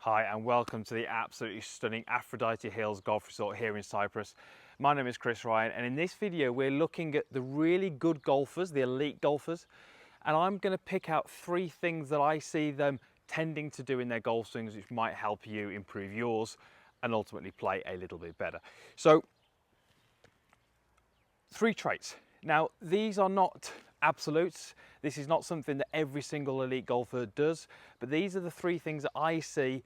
Hi and welcome to the absolutely stunning Aphrodite Hills Golf Resort here in Cyprus. My name is Chris Ryan and in this video we're looking at the really good golfers, the elite golfers, and I'm going to pick out 3 things that I see them tending to do in their golf swings which might help you improve yours and ultimately play a little bit better. So 3 traits. Now these are not absolutes. This is not something that every single elite golfer does, but these are the 3 things that I see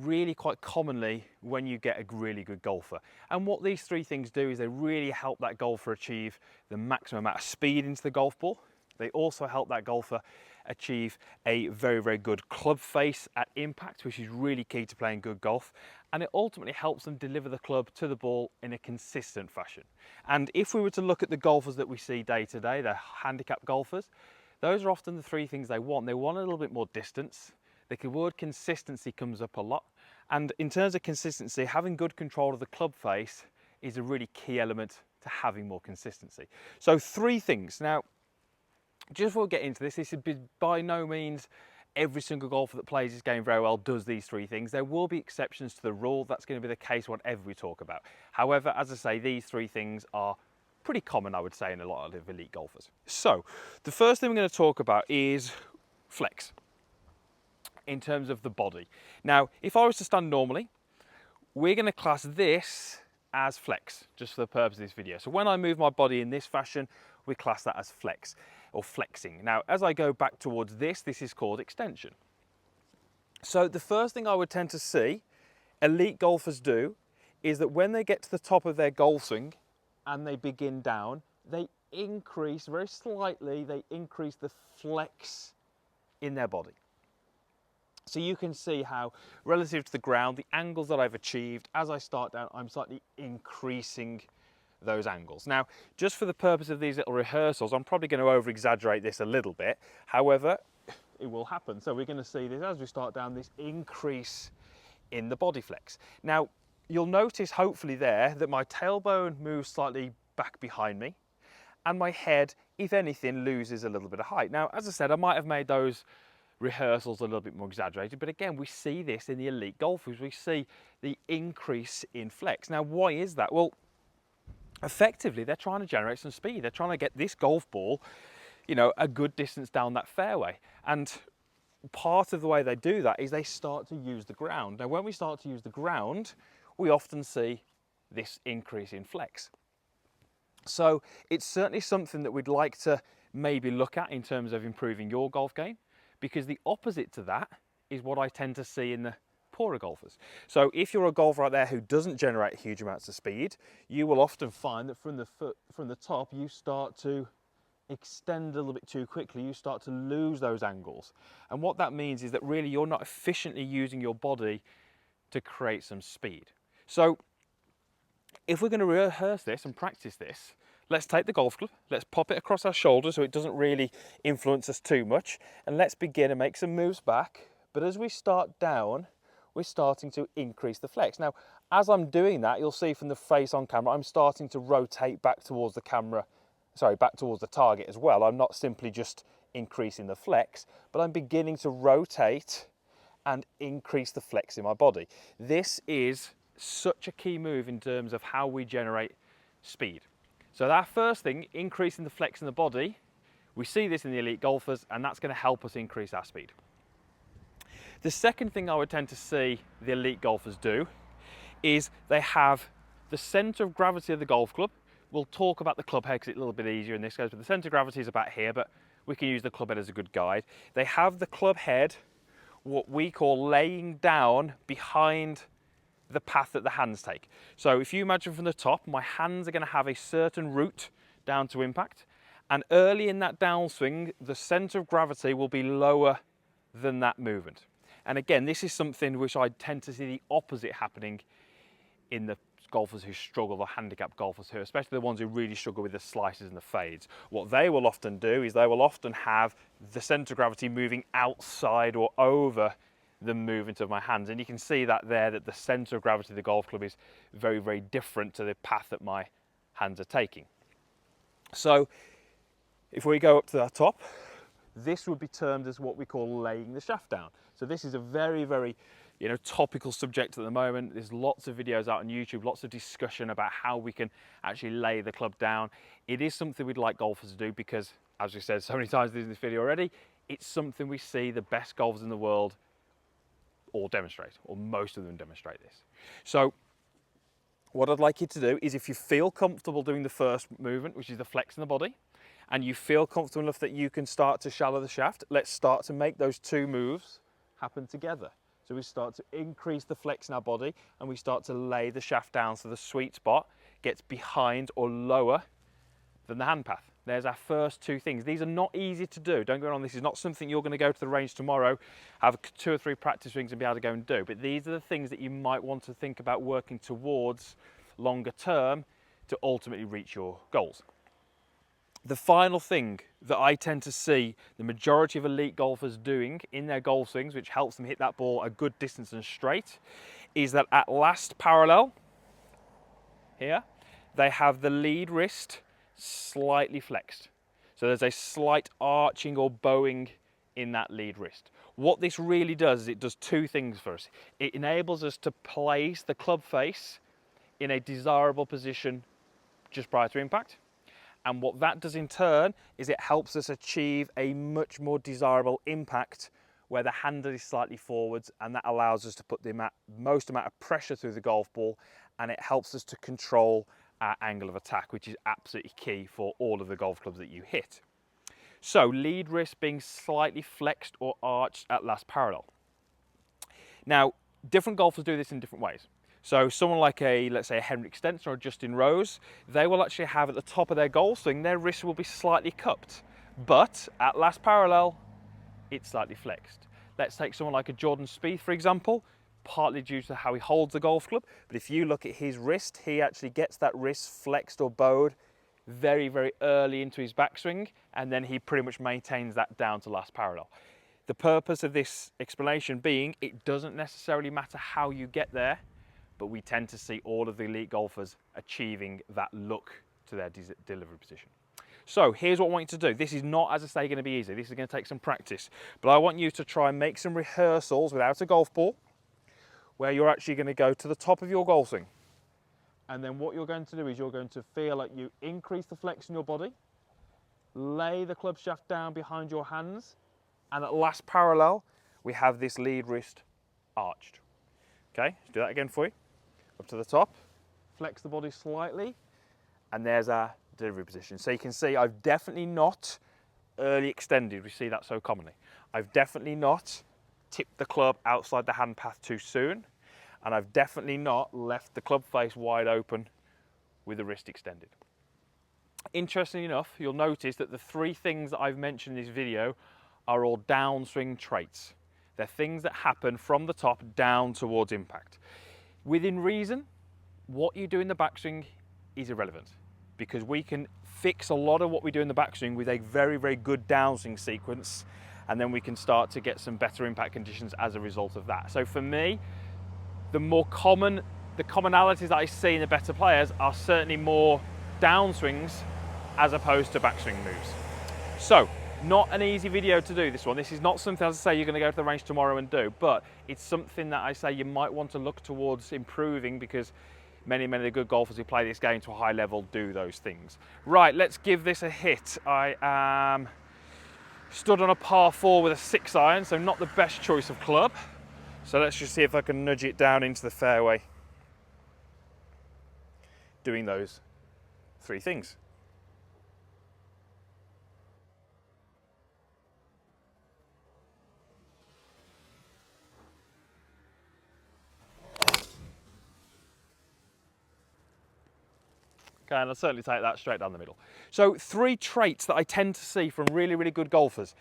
really quite commonly when you get a really good golfer. And what these 3 things do is they really help that golfer achieve the maximum amount of speed into the golf ball. They also help that golfer achieve a very good club face at impact, which is really key to playing good golf. And it ultimately helps them deliver the club to the ball in a consistent fashion. And if we were to look at the golfers that we see day to day, the handicap golfers, those are often the 3 things they want. They want a little bit more distance. The word consistency comes up a lot. And in terms of consistency, having good control of the club face is a really key element to having more consistency. So 3 things. Now, just before we get into this is by no means every single golfer that plays this game very well does these 3 things. There will be exceptions to the rule. That's going to be the case whatever we talk about. However, as I say, these 3 things are pretty common, I would say, in a lot of elite golfers. So the first thing we're going to talk about is flex in terms of the body. Now, if I was to stand normally, we're going to class this as flex, just for the purpose of this video. So when I move my body in this fashion, we class that as flex or flexing. Now, as I go back towards this is called extension. So the first thing I would tend to see elite golfers do is that when they get to the top of their golf swing and they begin down, they increase very slightly, they increase the flex in their body. So you can see how, relative to the ground, the angles that I've achieved, as I start down, I'm slightly increasing those angles. Now, just for the purpose of these little rehearsals, I'm probably going to over-exaggerate this a little bit. However, it will happen. So we're going to see this, as we start down, this increase in the body flex. Now, you'll notice, hopefully there, that my tailbone moves slightly back behind me, and my head, if anything, loses a little bit of height. Now, as I said, I might have made those rehearsals a little bit more exaggerated, but again, we see this in the elite golfers. We see the increase in flex. Now, why is that? Well, effectively, they're trying to generate some speed. They're trying to get this golf ball, you know, a good distance down that fairway. And part of the way they do that is they start to use the ground. Now, when we start to use the ground, we often see this increase in flex. So it's certainly something that we'd like to maybe look at in terms of improving your golf game, because the opposite to that is what I tend to see in the poorer golfers. So if you're a golfer out there who doesn't generate huge amounts of speed, you will often find that from the top, you start to extend a little bit too quickly. You start to lose those angles. And what that means is that really you're not efficiently using your body to create some speed. So if we're going to rehearse this and practice this, let's take the golf club, let's pop it across our shoulder so it doesn't really influence us too much, and let's begin and make some moves back. But as we start down, we're starting to increase the flex. Now, as I'm doing that, you'll see from the face on camera, I'm starting to rotate back towards the camera, back towards the target as well. I'm not simply just increasing the flex, but I'm beginning to rotate and increase the flex in my body. This is such a key move in terms of how we generate speed. So that first thing, increasing the flex in the body, we see this in the elite golfers, and that's going to help us increase our speed. The second thing I would tend to see the elite golfers do is they have the center of gravity of the golf club. We'll talk about the club head because it's a little bit easier in this case, but the center of gravity is about here, but we can use the club head as a good guide. They have the club head, what we call laying down behind the path that the hands take. So if you imagine from the top, my hands are going to have a certain route down to impact, and early in that downswing, the center of gravity will be lower than that movement. And again, this is something which I tend to see the opposite happening in the golfers who struggle, the handicap golfers who, especially the ones who really struggle with the slices and the fades. What they will often do is they will often have the center of gravity moving outside or over the movement of my hands, and you can see that there, that the center of gravity of the golf club is very different to the path that my hands are taking. So if we go up to the top, this would be termed as what we call laying the shaft down. So this is a very, very topical subject at the moment. There's lots of videos out on YouTube, lots of discussion about how we can actually lay the club down. It is something we'd like golfers to do because, as we said so many times in this video already, it's something we see the best golfers in the world all demonstrate, or most of them demonstrate this. So what I'd like you to do is, if you feel comfortable doing the first movement, which is the flexing the body, and you feel comfortable enough that you can start to shallow the shaft, let's start to make those two moves happen together. So we start to increase the flex in our body and we start to lay the shaft down so the sweet spot gets behind or lower than the hand path. There's our first two things. These are not easy to do. Don't get me wrong, this is not something you're going to go to the range tomorrow, have 2 or 3 practice swings and be able to go and do. But these are the things that you might want to think about working towards longer term to ultimately reach your goals. The final thing that I tend to see the majority of elite golfers doing in their golf swings, which helps them hit that ball a good distance and straight, is that at last parallel here, they have the lead wrist slightly flexed. So there's a slight arching or bowing in that lead wrist. What this really does is it does two things for us. It enables us to place the club face in a desirable position just prior to impact. And what that does in turn is it helps us achieve a much more desirable impact where the handle is slightly forwards, and that allows us to put the most amount of pressure through the golf ball, and it helps us to control our angle of attack, which is absolutely key for all of the golf clubs that you hit. So lead wrist being slightly flexed or arched at last parallel. Now, different golfers do this in different ways. So someone like let's say a Henrik Stenson or a Justin Rose, they will actually have at the top of their golf swing, their wrist will be slightly cupped, but at last parallel, it's slightly flexed. Let's take someone like a Jordan Spieth, for example, partly due to how he holds the golf club, but if you look at his wrist, he actually gets that wrist flexed or bowed very, very early into his backswing, and then he pretty much maintains that down to last parallel. The purpose of this explanation being, it doesn't necessarily matter how you get there, but we tend to see all of the elite golfers achieving that look to their delivery position. So here's what I want you to do. This is not, as I say, going to be easy. This is going to take some practice, but I want you to try and make some rehearsals without a golf ball, where you're actually going to go to the top of your golf swing. And then what you're going to do is you're going to feel like you increase the flex in your body, lay the club shaft down behind your hands, and at last parallel, we have this lead wrist arched. Okay, let's do that again for you. Up to the top, flex the body slightly, and there's our delivery position. So you can see I've definitely not early extended. We see that so commonly. I've definitely not tipped the club outside the hand path too soon, and I've definitely not left the club face wide open with the wrist extended. Interestingly enough, you'll notice that the 3 things that I've mentioned in this video are all downswing traits. They're things that happen from the top down towards impact. Within reason, what you do in the backswing is irrelevant, because we can fix a lot of what we do in the backswing with a very, very good downswing sequence, and then we can start to get some better impact conditions as a result of that. So for me, the commonalities that I see in the better players are certainly more downswings as opposed to backswing moves. So, not an easy video to do, this one. This is not something, as I say, you're going to go to the range tomorrow and do, but it's something that I say you might want to look towards improving, because many of the good golfers who play this game to a high level do those things. Right, let's give this a hit. I am stood on a par 4 with a 6 iron, so not the best choice of club. So let's just see if I can nudge it down into the fairway, doing those 3 things. Okay, and I'll certainly take that straight down the middle. So 3 traits that I tend to see from really, really good golfers.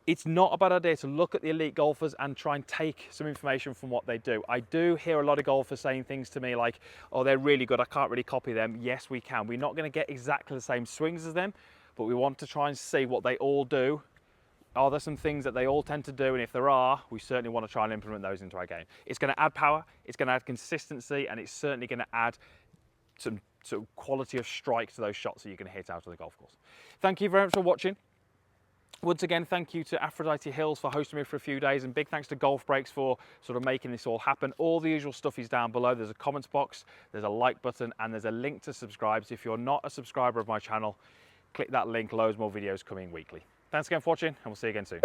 It's not a bad idea to look at the elite golfers and try and take some information from what they do. I do hear a lot of golfers saying things to me like, oh, they're really good, I can't really copy them. Yes, we can. We're not going to get exactly the same swings as them, but we want to try and see what they all do. Are there some things that they all tend to do? And if there are, we certainly want to try and implement those into our game. It's going to add power, it's going to add consistency, and it's certainly going to add some sort of quality of strike to those shots that you're going to hit out of the golf course. Thank you very much for watching. Once again, thank you to Aphrodite Hills for hosting me for a few days, and big thanks to Golf Breaks for sort of making this all happen. All the usual stuff is down below. There's a comments box, there's a like button, and there's a link to subscribe. So if you're not a subscriber of my channel, click that link. Loads more videos coming weekly. Thanks again for watching, and we'll see you again soon.